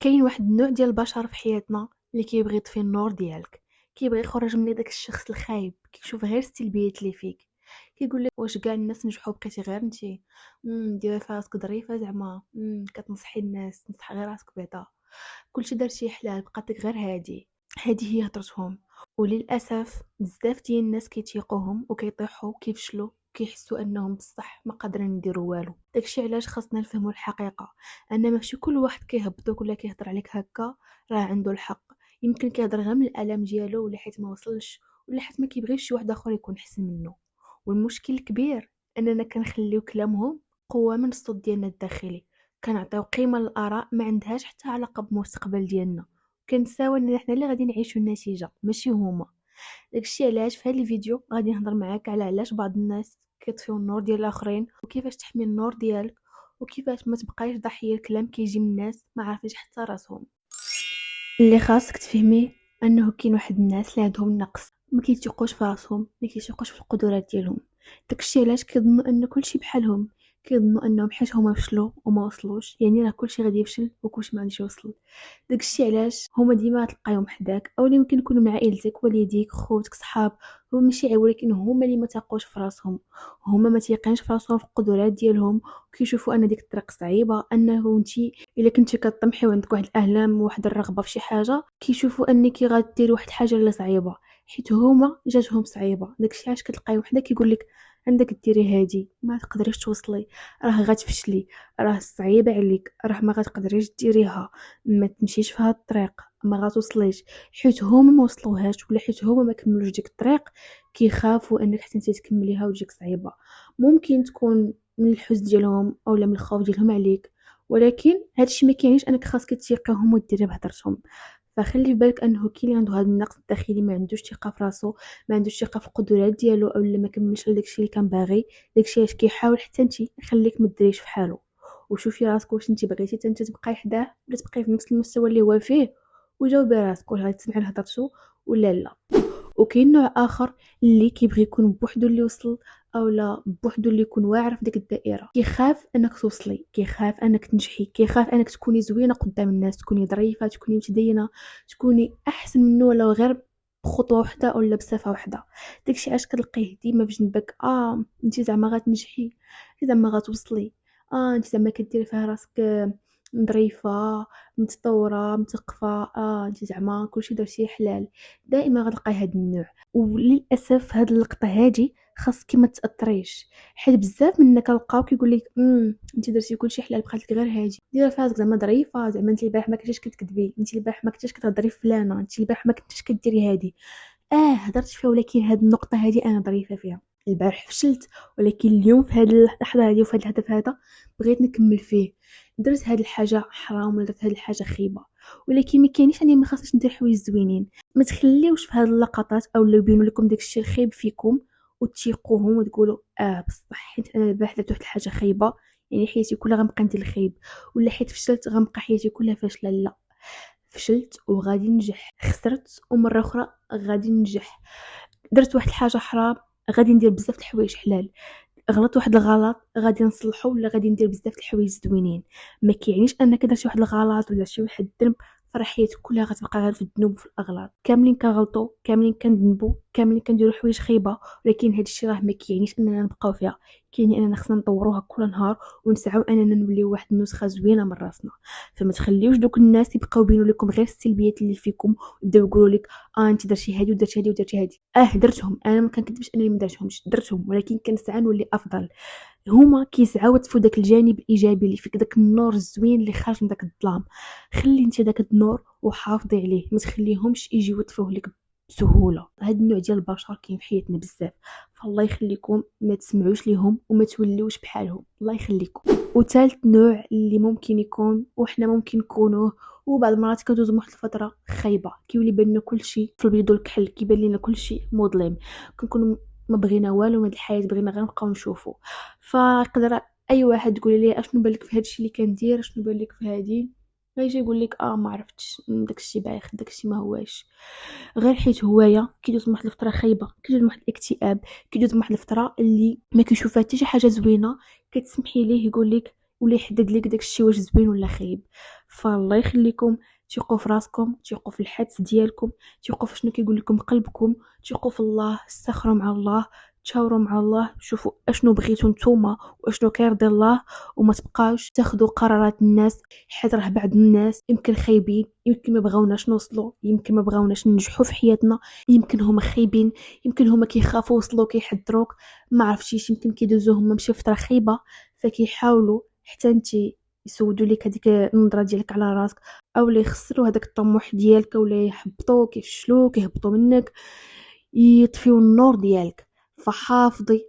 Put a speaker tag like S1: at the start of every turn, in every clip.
S1: كاين واحد النوع ديال البشر في حياتنا اللي كيبغي يطفي النور ديالك، كيبغي يخرج من داك الشخص الخايب، كيشوف غير السلبيات اللي فيك، كيقول لك واش كاع الناس نجحوا بقيتي غير انت. ديري في راسك ظريفه زعما، كتنصحي الناس، نصح غير راسك بعدا، كلشي دارتي حلال بقات لك غير هادي. هادي هي هضرتهم، وللاسف بزاف ديال الناس كيتيقوهم وكيطيحوا وكيفشلوا، كيحسوا انهم بصح ما قادرين يديروا والو. داكشي علاش خاصنا نفهموا الحقيقه، ان ماشي كل واحد كيهبطوك ولا كيهضر عليك هكا راه عنده الحق. يمكن كيهضر غير من الالم ديالو، ولا حيت ما وصلش، ولا حيت ما كيبغيش شي واحد اخر يكون احسن منه. والمشكل الكبير اننا كنخليو كلامهم قوه من الصوت ديالنا الداخلي، كنعطيو قيمه للاراء ما عندهاش حتى علاقه بالمستقبل ديالنا، كنساو ان حنا اللي غادي نعيشو النتيجه ماشي هما. داكشي علاش في هذا الفيديو غادي نهضر معاك على علاش بعض الناس كيطفيو النور ديال الاخرين، وكيفاش تحمي النور ديالك، وكيفاش ما تبقايش ضحيه الكلام كيجي من الناس ما عارفينش حتى راسهم. اللي خاصك تفهميه انه كاين واحد الناس اللي عندهم نقص، ما كيثيقوش في راسهم، ما كيثيقوش في القدرات ديالهم. داكشي علاش كيظنوا ان كلشي بحالهم، كيظنوا انهم حيت هما فشلوا وما وصلوش يعني راه كلشي غادي يفشل وكلشي ما غاديش يوصل. داكشي علاش هما ديما تلقايهم حداك، اولا يمكن يكونوا من عائلتك، والديك، خوتك، صحاب. هو ماشي عيب، ولكن هما اللي ما تاقوش في راسهم، هما ما تيقينش في راسهم في القدرات ديالهم، وكيشوفوا ان ديك الطريق صعيبه، انه نتي الا كنتي كطمحي وعندك واحد الاحلام وواحد الرغبه في شي حاجه، كيشوفوا انك غديري واحد الحاجه اللي صعيبه حيت هما جاتهم صعيبه. داكشي علاش كتلقاي وحده كيقول لك عندك ديري هادي ما تقدريش توصلي، راه غتفشلي، راه صعيبه عليك، راه ما غتقدريش ديريها، ما تمشيش في هاد الطريق، ما غتوصليش. حيت هما ما وصلوهاش ولا حيت هما ما كملوش ديك الطريق، كيخافوا انك حتى انت تكمليها وتجيك صعيبه. ممكن تكون من الحزن ديالهم اولا من الخوف ديالهم عليك، ولكن هادشي ما كيعنيش انك خاصك تيقيهم وديري بهضرتهم. فخلي في بالك انه كاين اللي عنده هذا النقص الداخلي، ما عندوش ثقه في راسو، ما عندوش ثقه في القدرات ديالو، اولا ما كملش على داكشي اللي كان باغي. داكشي علاش كيحاول حتى انت يخليك ما ديريش فحالو. وشوفي راسك واش انت بغيتي حتى انت تبقاي حداه ولا تبقاي في نفس المستوى اللي هو فيه، وجاوبي راسك واش غادي تسمعي لهضرتو ولا لا. وكاين نوع اخر اللي كيبغي يكون بوحدو اللي وصل، اولا بوحدو اللي يكون واعر في ديك الدائره، كيخاف انك توصلي، كيخاف انك تنجحي، كيخاف انك تكوني زوينه قدام الناس، تكوني ظريفه، تكوني متدينه، تكوني احسن منه ولا غير بخطوه واحده ولا بصفه واحده. داكشي علاش كتلقيه ديما في جنبك، انت زعما غتنجحي، انت زعما غتوصلي، انت زعما كديري فيها راسك ظريفه، متطوره، مثقفه، انت زعما كلشي درتيه حلال. دائما غتلقاي هاد النوع. وللاسف هاد اللقطه هادي خاصك ما تاثريش، حيت بزاف منا كنلقاو كيقول لك انت درتي كلشي حلال بقات لك غير هادي، ديري فازك زعما ظريفه، زعما انت البارح ما كنتيش كتكذبي، انت البارح ما كنتيش كتهضري فلانه، انت البارح ما كنتيش كديري هادي. هدرت فيها، ولكن هاد النقطه هادي انا ظريفه فيها. البارح فشلت، ولكن اليوم في هاد اللحظه هادي وفي هاد الهدف هذا بغيت نكمل فيه. درت هاد الحاجه حرام ولا درت هاد الحاجه خيبه، ولكن ما كاينش اني ما خاصنيش ندير حوايج زوينين. ما تخليوش في هاد اللقطات اولا يبينوا لكم داكشي الخيب فيكم وتيقوهم وتقولوا بصح حيت انا البارح درت واحد الحاجه خايبه يعني حياتي كلها غنبقى ندير الخايب، ولا حيت فشلت غنبقى حياتي كلها فاشله. لا، فشلت وغادي ننجح، خسرت ومره اخرى غادي ننجح، درت واحد الحاجه حرام غادي ندير بزاف د الحوايج حلال، غلطت واحد الغلط غادي نصلحو ولا غادي ندير بزاف د الحوايج زوينين. ما كيعنيش انك درتي واحد الغلط ولا شي واحد الذنب فراه حياتك كلها غتبقى غير في الذنوب وفي الاغلاط. كاملين كنغلطوا، كاملين كنذنبوا، كاملين كنديروا حوايج خايبه، ولكن هذا الشيء راه ما كيعنيش اننا نبقاو فيها، كاين اننا خصنا نطوروها كل نهار ونسعوا اننا نوليو واحد النسخه زوينه من راسنا. فما تخليوش دوك الناس يبقاو يبينوا لكم غير السلبيات اللي فيكم ويبداو يقولوا لك انت درتي هادي ودرتي هادي ودرتي هادي. درتهم، انا ما كنكذبش انني ما درتهمش، درتهم، ولكن كنسعى نولي افضل. هما كيسعاو يطفوا داك الجانب الايجابي اللي فيك، داك النور الزوين اللي خارج من داك الظلام. خلي انت داك النور وحافظي عليه، ما تخليهمش يجيو يطفوه لك بسهوله. هاد النوع ديال البشر كاين في حياتنا بزاف، فالله يخليكم ما تسمعوش ليهم وما توليوش بحالهم، الله يخليكم. وثالث نوع اللي ممكن يكون وحنا ممكن نكونوه، وبعض المرات كندوزو واحد الفتره خايبه، كيولي بان لنا كلشي في البيض والكحل، كيبان لنا كلشي مظلم، كنكونوا ما بغينا والو من الحياه، بغينا غير نبقاو نشوفو. فيقدر اي واحد تقول لي اشنو بالك في هادشي اللي كندير، اشنو بالك في هادي، غيجي يقول لك ما عرفتش، داكشي بايخ، داكشي ما هواش، غير حيت هوايا كيدوز من واحد الفتره خايبه، كيدوز من واحد الاكتئاب، كيدوز من واحد الفتره اللي ما كيشوفها حتى شي حاجه زوينه، كتسمحي ليه يقول لك ولا يحدد لك داكشي واش زوين ولا خايب. فالله يخليكم تيقوا في راسكم، تيقوا في الحدس ديالكم، تيقوا في شنو كيقول لكم قلبكم، تيقوا في الله، استخروا مع الله، تشاوروا مع الله، شوفوا اشنو بغيتو نتوما واشنو كيرضي الله، وما تبقاوش تاخذوا قرارات الناس، حيت راه بعض الناس يمكن خايبين، يمكن ما بغاوناش نوصلوا، يمكن ما بغاوناش ننجحوا في حياتنا، يمكن هما خايبين، يمكن هما كيخافوا يوصلوا كيحذروك، ما عرفتيش يمكن كيدوزو هما بشي فتره خايبه، فكيحاولوا حتى انت يسودوا لك هذيك النظره ديالك على راسك، اولا يخسروا هذاك الطموح ديالك، اولا يحبطوك يفشلوك يهبطوا منك، يطفيو النور ديالك. حافظي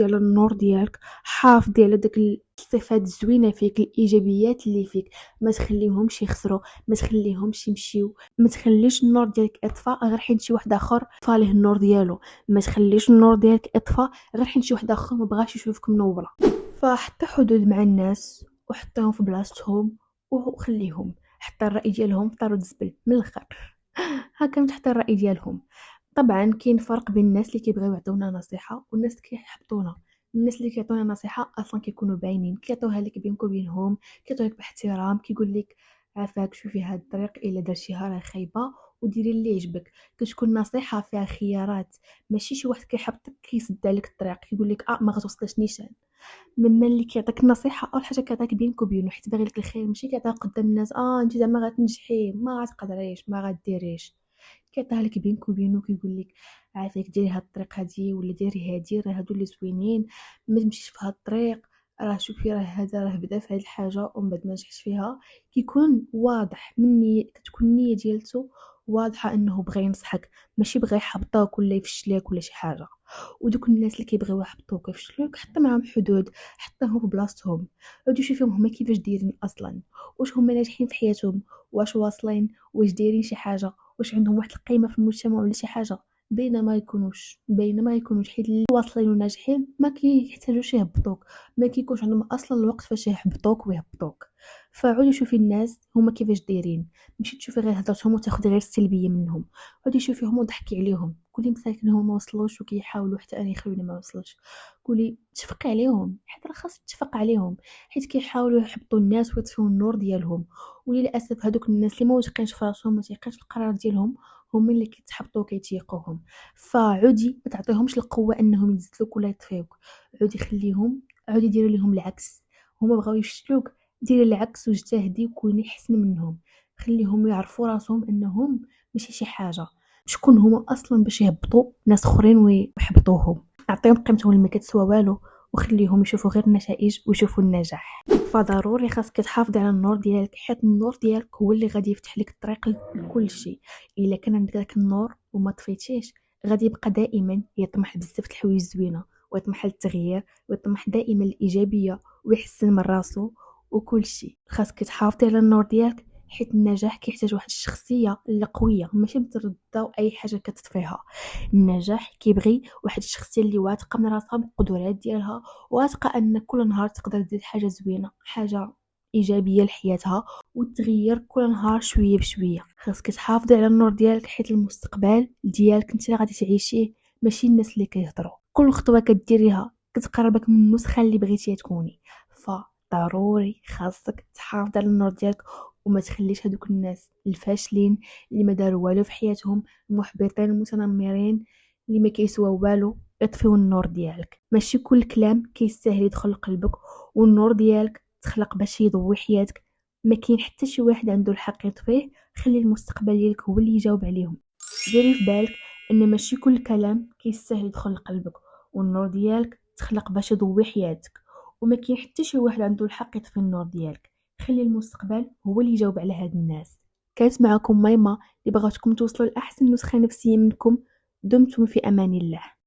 S1: على النور ديالك، حافظي على داك الصفات الزوينه فيك، الايجابيات اللي فيك، ما تخليهمش يخسروا، ما تخليهمش يمشيو، ما تخليش النور ديالك يطفى غير حيت شي واحد اخر طفى النور ديالو، ما تخليش النور ديالك يطفى غير حيت شي واحد اخر ما بغاش يشوفك منوره. فحتى حدود مع الناس وحطيهم في بلاصتهم وخليهم، حتى الراي ديالهم في طارو الزبل من الاخر. هكا تحت الراي ديالهم. طبعا كاين فرق بين الناس اللي كيبغيو يعطيونا نصيحه والناس اللي كيحبطونا. الناس اللي كيعطيونا نصيحه اصلا كيكونوا باينين، كيعطيوها لك بينك وبينهم، كيعطيوها لك باحترام، كيقول لك عافاك شوفي هاد الطريق الا درتيها راه خايبه وديري اللي يعجبك. كتكون نصيحه فيها خيارات، ماشي شي واحد كيحبطك كيسد عليك الطريق كيقول لك ما غتوصلش نيشان. مما اللي كيعطيك النصيحه اول حاجه كيعطيك بينك وبينه حيت باغي لك الخير، ماشي كيعطيها قدام الناس انت زعما غتنجحي ما غتقدريش ما غديريش. كيعطيها لك بينك وبينه كيقول لك عافاك ديري هاد الطريق هادي ولا ديري هادي، راه هادو اللي زوينين، ما تمشيش في هاد الطريق، راه شوفي راه هذا راه بدا في هاد الحاجه ومن بعد ما نجحش فيها. كيكون واضح من نية، كتكون النيه ديالته واضحه انه بغى ينصحك، ماشي بغى يحبطك ولا يفشلك ولا شي حاجه. ودوك الناس اللي كيبغيو يحبطوك ويفشلوك حط معاهم حدود، حطهم في بلاصتهم، عودي شوفيهم هما كيفاش دايرين اصلا، واش هما ناجحين في حياتهم، واش واصلين، واش دايرين شي حاجه، واش عندهم واحد القيمه في المجتمع ولا شي حاجه. بينما يكونوش حيت اللي واصلين وناجحين ما كيحتاجوش يهبطوك، ما كيكونش عندهم اصلا الوقت فاش يحبطوك ويهبطوك. فعودي شوفي الناس هما كيفاش دايرين، ماشي تشوفي غير هضرتهم وتاخدي غير السلبيه منهم. عودي شوفيهم وضحكي عليهم، قولي مساكن هما ما وصلوش وكيحاولوا حتى انا يخلوني ما وصلش. قولي تشفقي عليهم حيت راه خاصك تشفق عليهم، حيت كيحاولوا يحبطوا الناس ويطفيو النور ديالهم. وللاسف هذوك الناس اللي ما واثقينش في راسهم ما تيقينش في القرار ديالهم هما اللي كيتحبطوا وكيتيقوهم. فعودي ما تعطيهمش القوه انهم يزدلوك ولا يطفيوك، عودي خليهم، عودي ديري لهم العكس. هما بغاو يفشلوك، ديري العكس واجتهدي وكوني احسن منهم. خليهم يعرفوا راسهم انهم ماشي شي حاجه، شكون هما اصلا باش يهبطوا ناس اخرين ويحبطوهم. اعطيهم قيمتهم اللي ما كتسوى والو، وخليهم يشوفوا غير النتائج ويشوفوا النجاح. فضروري خاصك تحافظي على النور ديالك، حيت النور ديالك هو اللي غادي يفتح لك الطريق لكل شيء. الا كان عندك داك النور وما طفيتيش غادي يبقى دائما يطمح بزاف د الحوايج زوينه، ويطمح للتغيير، ويطمح دائما للايجابيه، ويحسن من راسو وكل شيء. خاصك تحافظي على النور ديالك، حيت النجاح كيحتاج واحد الشخصيه اللي قويه، ماشي متردده اي حاجه كتطفيها. النجاح كيبغي واحد الشخصيه اللي واثقه من راسها بالقدرات ديالها، واثقه ان كل نهار تقدر دير حاجه زوينه، حاجه ايجابيه لحياتها، وتغير كل نهار شويه بشويه. خاصك تحافظي على النور ديالك، حيت المستقبل ديالك انت اللي غادي تعيشيه، ماشي الناس اللي كيهضروا. كل خطوه كديريها كتقربك من النسخه اللي بغيتيها تكوني. فضروري خاصك تحافظ على النور ديالك، وما تخليش هذوك الناس الفاشلين اللي ما داروا والو في حياتهم، المحبطين المتنمرين اللي ما كيسوا والو، يطفيو النور ديالك. ماشي كل كلام كيستاهل يدخل لقلبك، والنور ديالك تخلق باش يضوي حياتك، ما كاين حتى شي واحد عنده الحق يطفيه. خلي المستقبل ديالك هو اللي يجاوب عليهم. ديري في بالك ان ماشي كل كلام كيستاهل يدخل لقلبك، والنور ديالك تخلق باش يضوي حياتك، وما كاين حتى شي واحد عنده الحق يطفي النور ديالك. خلي المستقبل هو اللي يجاوب على هاد الناس. كانت معكم ميمة اللي بغاتكم توصلوا لاحسن نسخه نفسيه منكم. دمتم في امان الله.